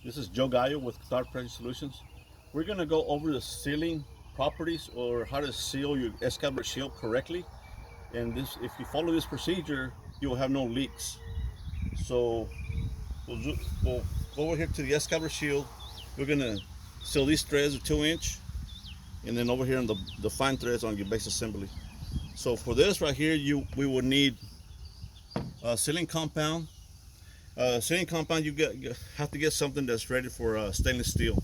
This is Joe Gallo with Dark Pressure Solutions. We're going to go over the sealing properties or how to seal your Excalibur Shield correctly. And this, if you follow this procedure, you will have no leaks. So we'll go over here to the Excalibur Shield. We're going to seal these threads at 2-inch, and then over here on the fine threads on your base assembly. So for this right here, we will need sealing compound. Sealing compound, you have to get something that's ready for stainless steel,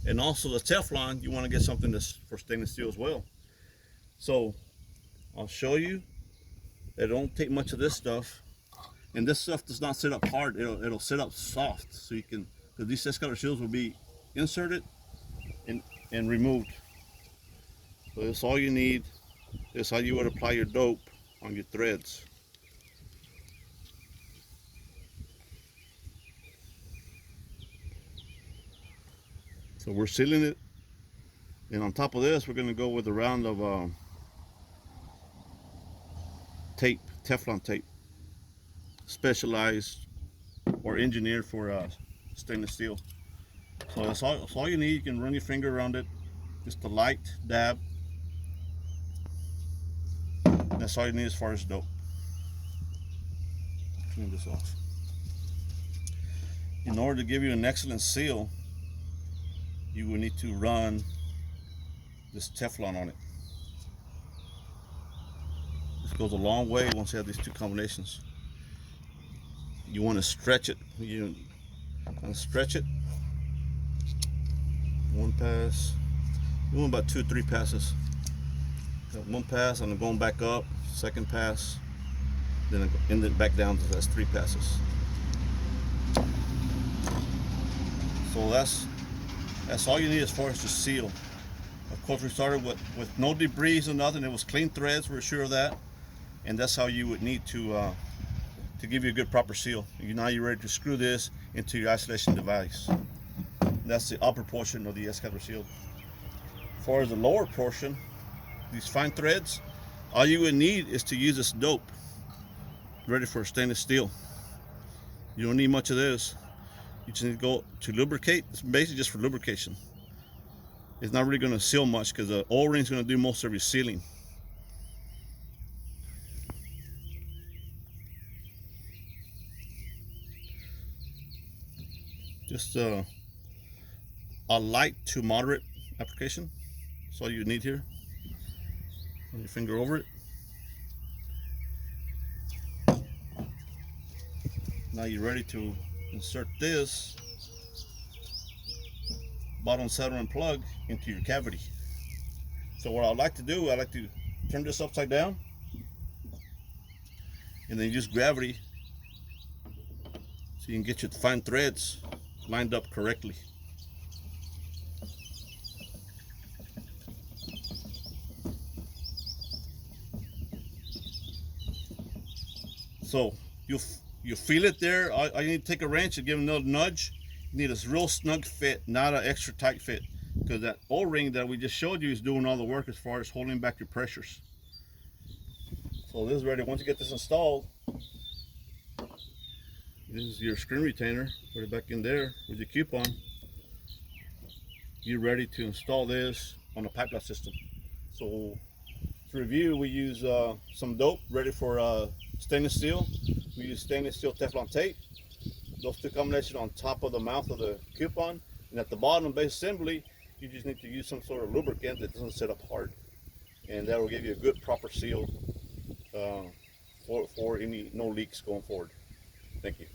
and also the teflon, you want to get something that's for stainless steel as well. So I'll show you. It don't take much of this stuff, and this stuff does not sit up hard. It'll sit up soft, so you can, because these Excalibur shields will be inserted and removed. So that's all you need. Is how you would apply your dope on your threads. So we're sealing it, and on top of this, we're going to go with a round of tape, Teflon tape, specialized or engineered for stainless steel. So that's all you need. You can run your finger around it, just a light dab. That's all you need as far as dope. Clean this off. In order to give you an excellent seal, you will need to run this Teflon on it. This goes a long way once you have these two combinations. You want to stretch it. You want to stretch it. One pass. You want about 2-3 passes. One pass, and I'm going back up. Second pass, then end it back down. That's 3 passes. So that's all you need as far as the seal. Of course, we started with no debris or nothing. It was clean threads. We're sure of that, and that's how you would need to give you a good proper seal. Now you're ready to screw this into your isolation device. That's the upper portion of the Excalibur Shield. As far as the lower portion, these fine threads, all you would need is to use this dope ready for stainless steel. You don't need much of this. You just need to go to lubricate. It's basically just for lubrication. It's not really going to seal much because the O-ring is going to do most of your sealing. Just a light to moderate application. That's all you need here. Run your finger over it. Now you're ready to insert this bottom soldering plug into your cavity. So what I like to do, I like to turn this upside down, and then use gravity so you can get your fine threads lined up correctly. So you feel it there. I need to take a wrench and give it another nudge. You need a real snug fit, not an extra tight fit, because that O-ring that we just showed you is doing all the work as far as holding back your pressures. So this is ready. Once you get this installed, this is your screen retainer. Put it back in there with your coupon. You're ready to install this on a pipeline system. So to review, we use some dope ready for stainless steel. We use stainless steel Teflon tape. Those two combinations on top of the mouth of the coupon, and at the bottom base assembly, you just need to use some sort of lubricant that doesn't sit up hard, and that will give you a good proper seal for no leaks going forward. Thank you.